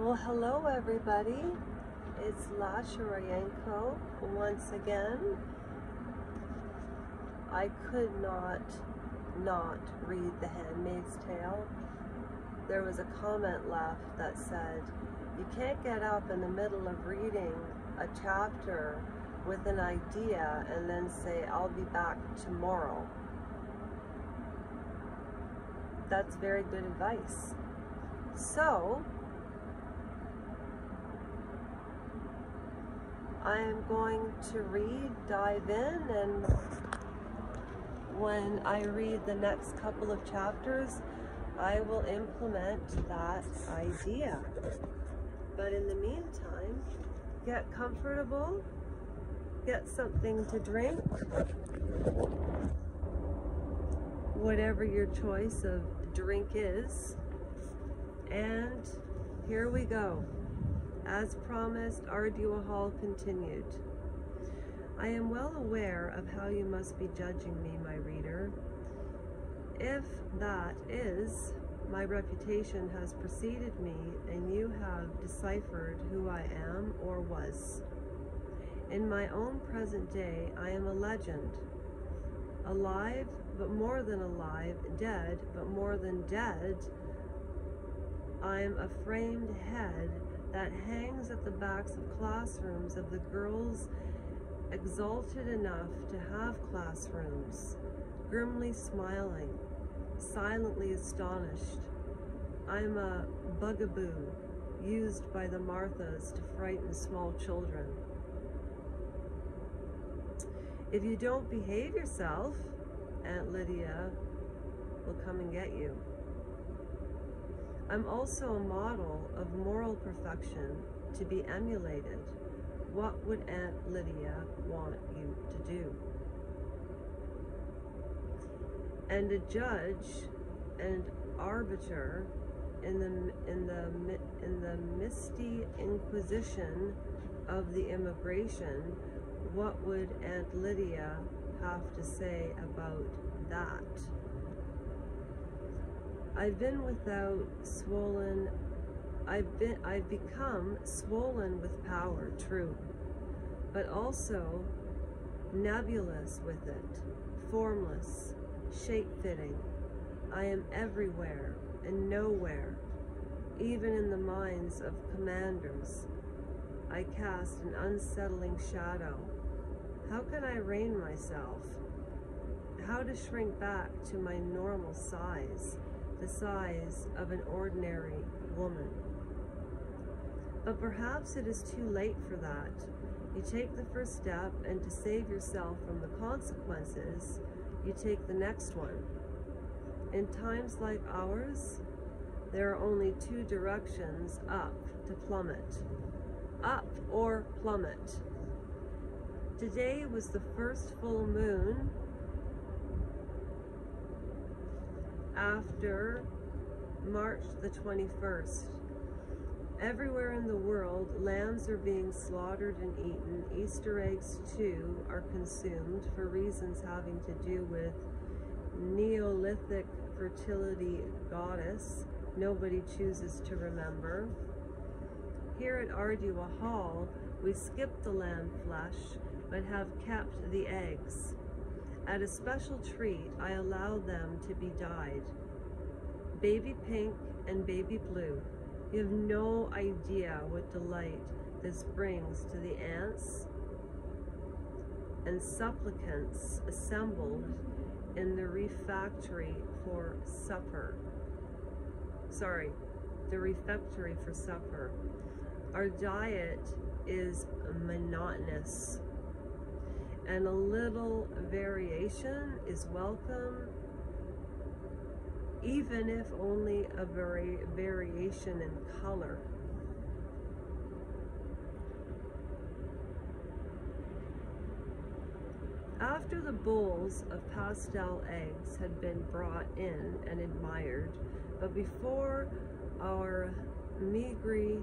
Well, hello everybody. It's Lasha Rayenko once again. I could not read The Handmaid's Tale. There was a comment left that said, you can't get up in the middle of reading a chapter with an idea and then say, I'll be back tomorrow. That's very good advice. So, I am going to dive in, and when I read the next couple of chapters, I will implement that idea. But in the meantime, get comfortable, get something to drink, whatever your choice of drink is, and here we go. As promised, Ardua Hall continued. I am well aware of how you must be judging me, my reader. If that is, my reputation has preceded me, and you have deciphered who I am or was. In my own present day, I am a legend. Alive, but more than alive, dead, but more than dead. I am a framed head that hangs at the backs of classrooms of the girls exalted enough to have classrooms, grimly smiling, silently astonished. I'm a bugaboo used by the Marthas to frighten small children. If you don't behave yourself, Aunt Lydia will come and get you. I'm also a model of moral perfection to be emulated. What would Aunt Lydia want you to do? And a judge and arbiter in the misty inquisition of the immigration, what would Aunt Lydia have to say about that? I've become swollen with power, true, but also nebulous with it, formless, shape-fitting. I am everywhere and nowhere, even in the minds of commanders. I cast an unsettling shadow. How can I rein myself? How to shrink back to my normal size? The size of an ordinary woman. But perhaps it is too late for that. You take the first step, and to save yourself from the consequences, you take the next one. In times like ours, there are only two directions up to plummet. Up or plummet. Today was the first full moon after March the 21st. Everywhere in the world, lambs are being slaughtered and eaten. Easter eggs, too, are consumed for reasons having to do with Neolithic fertility goddess nobody chooses to remember. Here at Ardua Hall, we skip the lamb flesh, but have kept the eggs. At a special treat, I allow them to be dyed. Baby pink and baby blue. You have no idea what delight this brings to the aunts and supplicants assembled in the refectory for supper. Our diet is monotonous, and a little variation is welcome, even if only a variation in color. After the bowls of pastel eggs had been brought in and admired, but before our meagre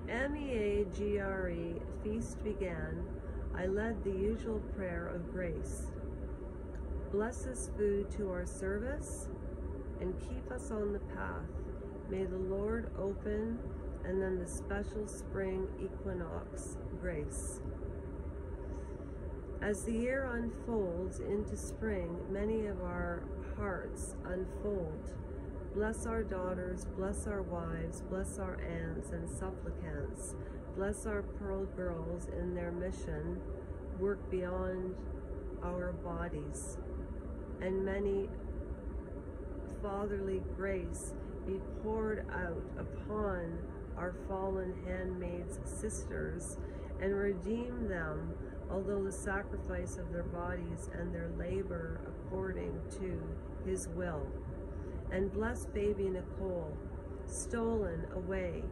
MEAGRE feast began, I led the usual prayer of grace. Bless this food to our service and keep us on the path. May the Lord open, and then the special spring equinox grace. As the year unfolds into spring, many of our hearts unfold. Bless our daughters, bless our wives, bless our aunts and supplicants. Bless our pearl girls in their mission, work beyond our bodies. And many fatherly grace be poured out upon our fallen handmaids, sisters, and redeem them, although the sacrifice of their bodies and their labor according to his will. And bless baby Nicole, stolen away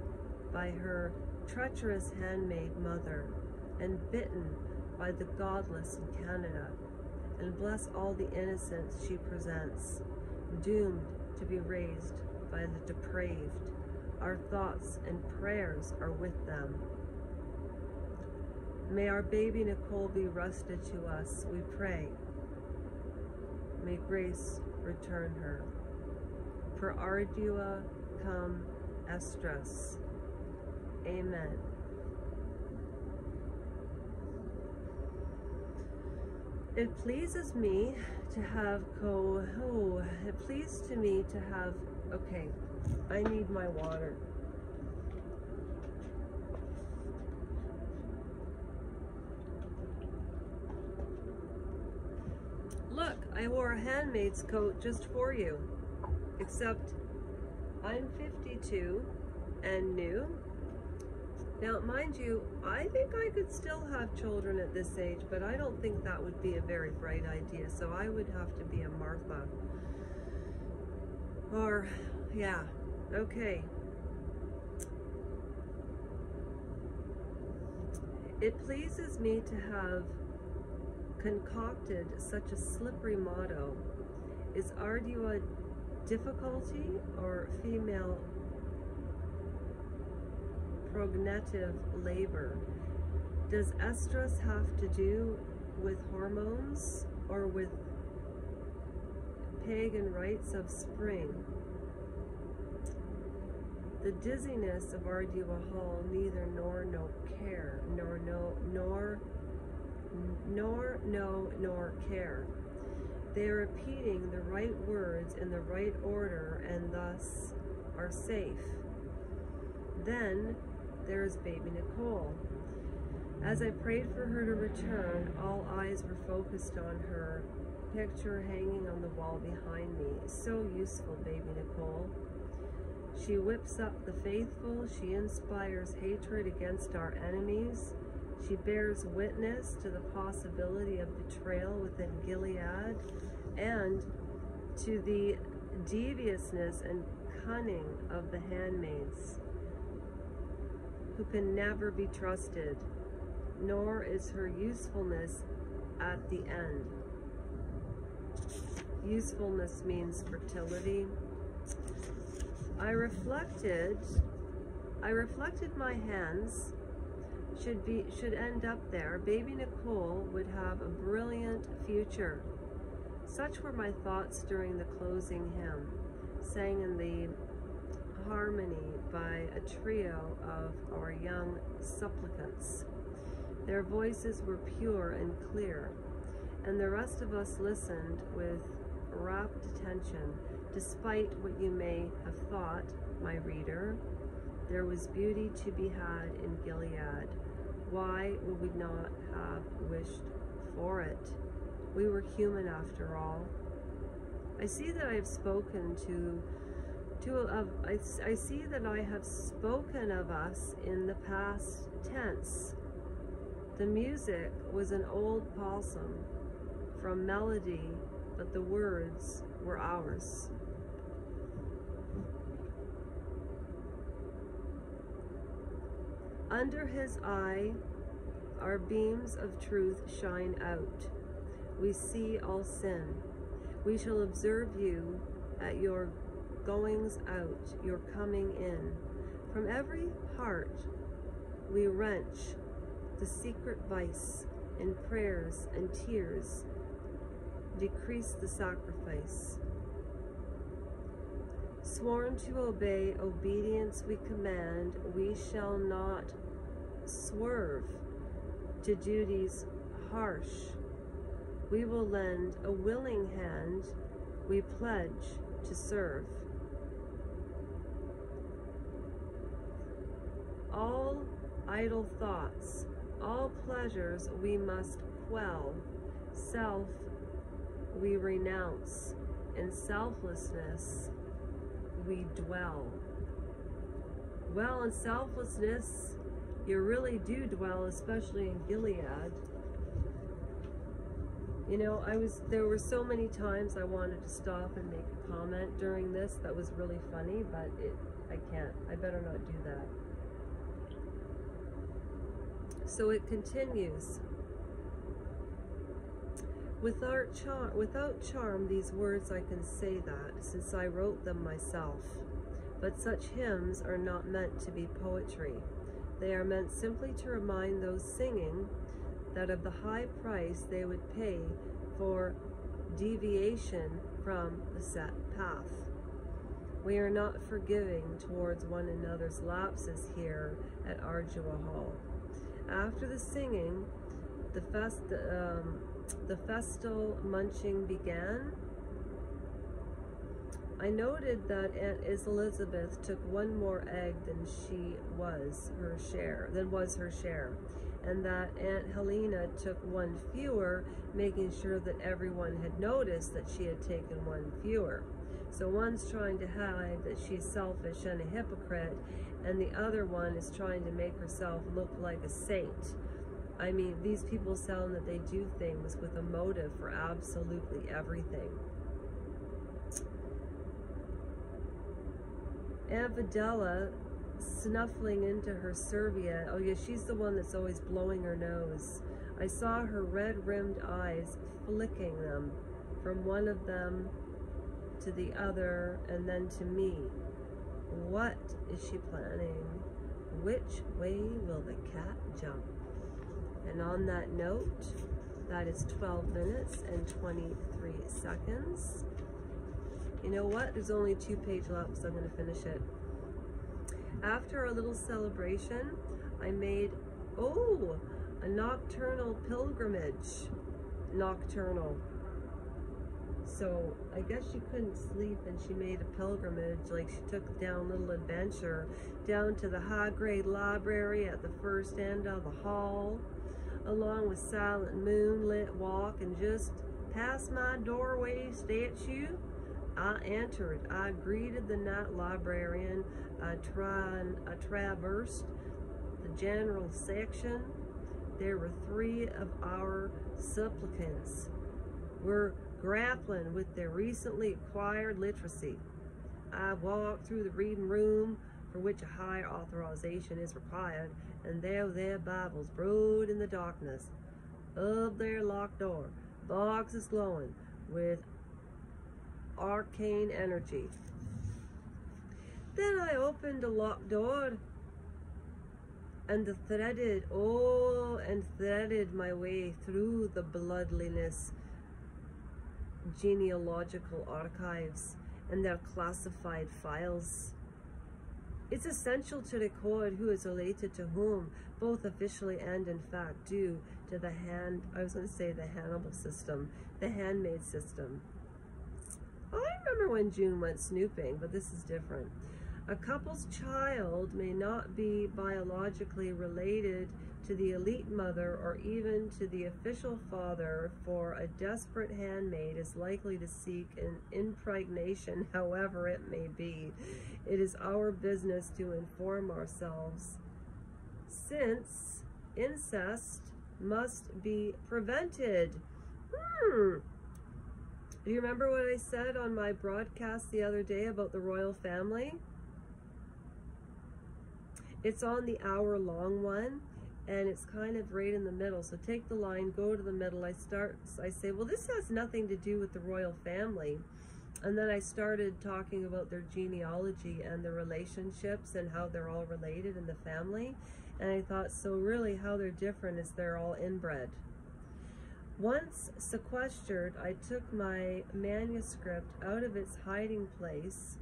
by her treacherous handmaid mother, and bitten by the godless in Canada. And bless all the innocents she presents, doomed to be raised by the depraved. Our thoughts and prayers are with them. May our baby Nicole be rested to us, we pray. May grace return her. Per ardua cum estras. Amen. It pleases me to have it pleased to me to have, okay, I need my water. Look, I wore a handmaid's coat just for you, except I'm 52 and new. Now, mind you, I think I could still have children at this age, but I don't think that would be a very bright idea, so I would have to be a Martha. Or, yeah, okay. It pleases me to have concocted such a slippery motto. Is ardua difficulty or female prognative labor? Does estrus have to do with hormones or with pagan rites of spring? The dizziness of Ardua Hall, neither nor no care, nor care. They are repeating the right words in the right order and thus are safe. Then there is baby Nicole. As I prayed for her to return, all eyes were focused on her picture hanging on the wall behind me. So useful, baby Nicole. She whips up the faithful. She inspires hatred against our enemies. She bears witness to the possibility of betrayal within Gilead and to the deviousness and cunning of the handmaids, who can never be trusted, nor is her usefulness at the end. Usefulness means fertility. I reflected my hands should end up there. Baby Nicole would have a brilliant future. Such were my thoughts during the closing hymn, sang in the harmony by a trio of our young supplicants. Their voices were pure and clear, and the rest of us listened with rapt attention. Despite what you may have thought, my reader, there was beauty to be had in Gilead. Why would we not have wished for it? We were human after all. I see that I have spoken I see that I have spoken of us in the past tense. The music was an old possum from melody, but the words were ours. Under his eye, our beams of truth shine out. We see all sin. We shall observe you at your goings out, your coming in. From every heart we wrench the secret vice, in prayers and tears decrease the sacrifice. sworn to obey, obedience we command, we shall not swerve to duties harsh. We will lend a willing hand, we pledge to serve. All idle thoughts, all pleasures we must quell. Self we renounce, in selflessness we dwell. Well, in selflessness, you really do dwell, especially in Gilead. You know, there were so many times I wanted to stop and make a comment during this that was really funny, but I can't. I better not do that. So it continues. Without charm, these words I can say that, since I wrote them myself. But such hymns are not meant to be poetry. They are meant simply to remind those singing that of the high price they would pay for deviation from the set path. We are not forgiving towards one another's lapses here at Ardua Hall. After the singing, the festal munching began. I noted that Aunt Elizabeth took one more egg than was her share, and that Aunt Helena took one fewer, making sure that everyone had noticed that she had taken one fewer. So one's trying to hide that she's selfish and a hypocrite, and the other one is trying to make herself look like a saint. I mean, these people sound that they do things with a motive for absolutely everything. Aunt Videla snuffling into her serviette. Oh yeah, she's the one that's always blowing her nose. I saw her red-rimmed eyes flicking them from one of them to the other and then to me. What is she planning? Which way will the cat jump? And on that note, that is 12 minutes and 23 seconds. You know what? There's only 2 pages left, so I'm going to finish it. After a little celebration, I made, a nocturnal pilgrimage. Nocturnal. So I guess she couldn't sleep and she made a pilgrimage, like she took down a little adventure down to the high-grade library at the first end of the hall, along with silent moonlit walk, and just past my doorway statue, I entered. I greeted the night librarian. I traversed the general section. There were 3 of our supplicants. We're grappling with their recently acquired literacy. I walked through the reading room, for which a higher authorization is required, and there their Bibles brood in the darkness of their locked door, boxes glowing with arcane energy. Then I opened a locked door and threaded my way through the bloodliness genealogical archives and their classified files. It's essential to record who is related to whom, both officially and in fact due to the Hannibal system, the handmade system. I remember when June went snooping, but this is different. A couple's child may not be biologically related to the elite mother or even to the official father, for a desperate handmaid is likely to seek an impregnation, however it may be. It is our business to inform ourselves, since incest must be prevented. Do you remember what I said on my broadcast the other day about the royal family? It's on the hour-long one, and it's kind of right in the middle. So take the line, go to the middle. I say, well, this has nothing to do with the royal family. And then I started talking about their genealogy and the relationships and how they're all related in the family. And I thought, so really how they're different is they're all inbred. Once sequestered, I took my manuscript out of its hiding place.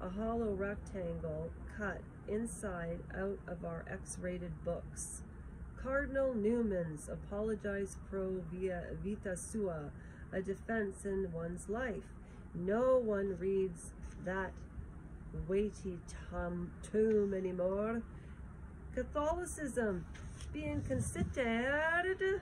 a hollow rectangle cut inside out of our X-rated books. Cardinal Newman's Apologize Pro Vita Sua, a defense in one's life. No one reads that weighty tomb anymore. Catholicism being considered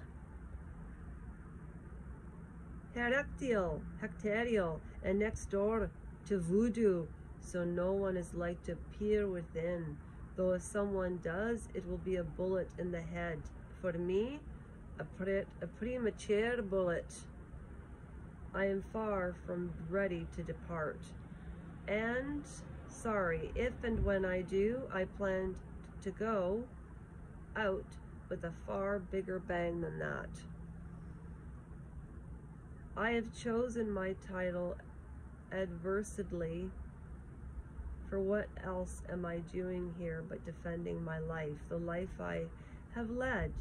heretical, and next door to voodoo, so no one is like to peer within. Though if someone does, it will be a bullet in the head. For me, a premature bullet. I am far from ready to depart. And sorry, if and when I do, I plan to go out with a far bigger bang than that. I have chosen my title adversedly. For what else am I doing here but defending my life, the life I have led,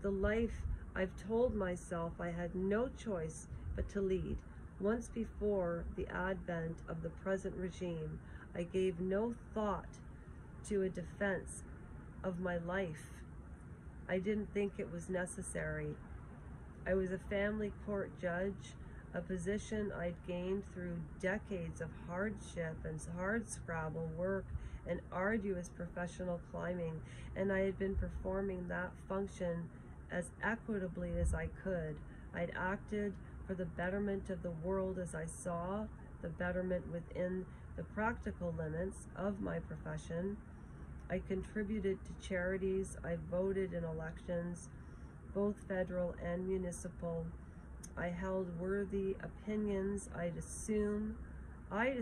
the life I've told myself I had no choice but to lead. Once before the advent of the present regime, I gave no thought to a defense of my life. I didn't think it was necessary. I was a family court judge, a position I'd gained through decades of hardship and hard scrabble work and arduous professional climbing, and I had been performing that function as equitably as I could. I'd acted for the betterment of the world as I saw the betterment within the practical limits of my profession. I contributed to charities, I voted in elections, both federal and municipal. I held worthy opinions. I'd assumed I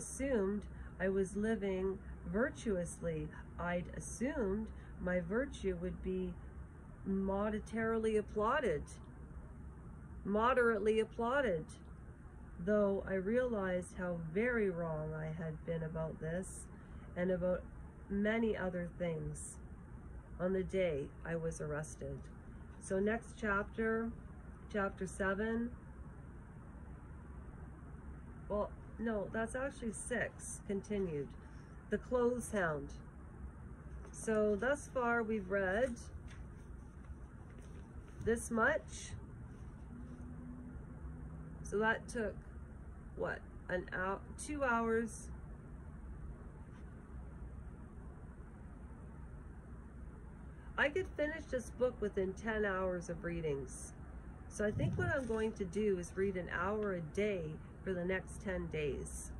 was living virtuously. I'd assumed my virtue would be moderately applauded, though I realized how very wrong I had been about this and about many other things on the day I was arrested. So next chapter, chapter 7, well, no, that's actually 6, continued. The Clothes Hound. So thus far we've read this much. So that took, what, an hour, 2 hours. I could finish this book within 10 hours of readings. So I think what I'm going to do is read an hour a day for the next 10 days.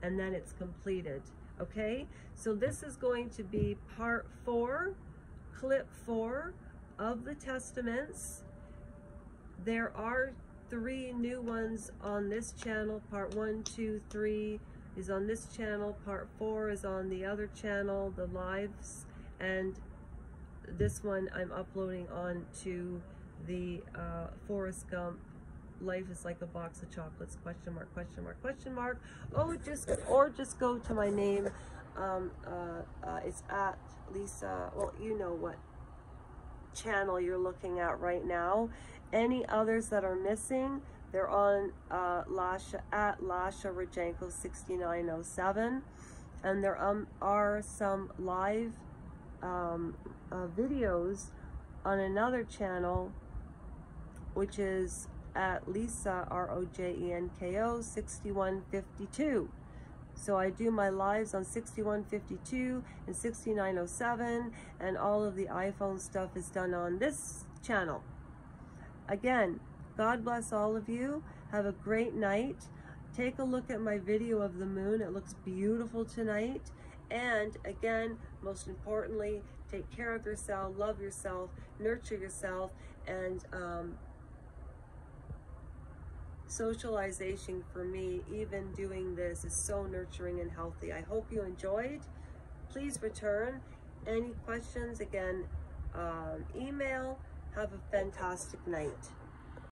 And then it's completed, okay? So this is going to be part 4, clip 4 of the Testaments. There are 3 new ones on this channel. Part 1, 2, 3 is on this channel. Part 4 is on the other channel, the lives. And this one I'm uploading on to the Forrest Gump Life is Like a Box of Chocolates, question mark, question mark, question mark. Oh, just go to my name. It's at Lisa, well, you know what channel you're looking at right now. Any others that are missing, they're on Lasha, at Lasha Rajenko 6907, and there are some live videos on another channel, which is at Lisa Rojenko 6152. So I do my lives on 6152 and 6907, and all of the iPhone stuff is done on this channel. Again, God bless all of you. Have a great night. Take a look at my video of the moon. It looks beautiful tonight. And again, most importantly, take care of yourself, love yourself, nurture yourself, and socialization for me, even doing this, is so nurturing and healthy. I hope you enjoyed. Please return. Any questions, again, email. Have a fantastic night.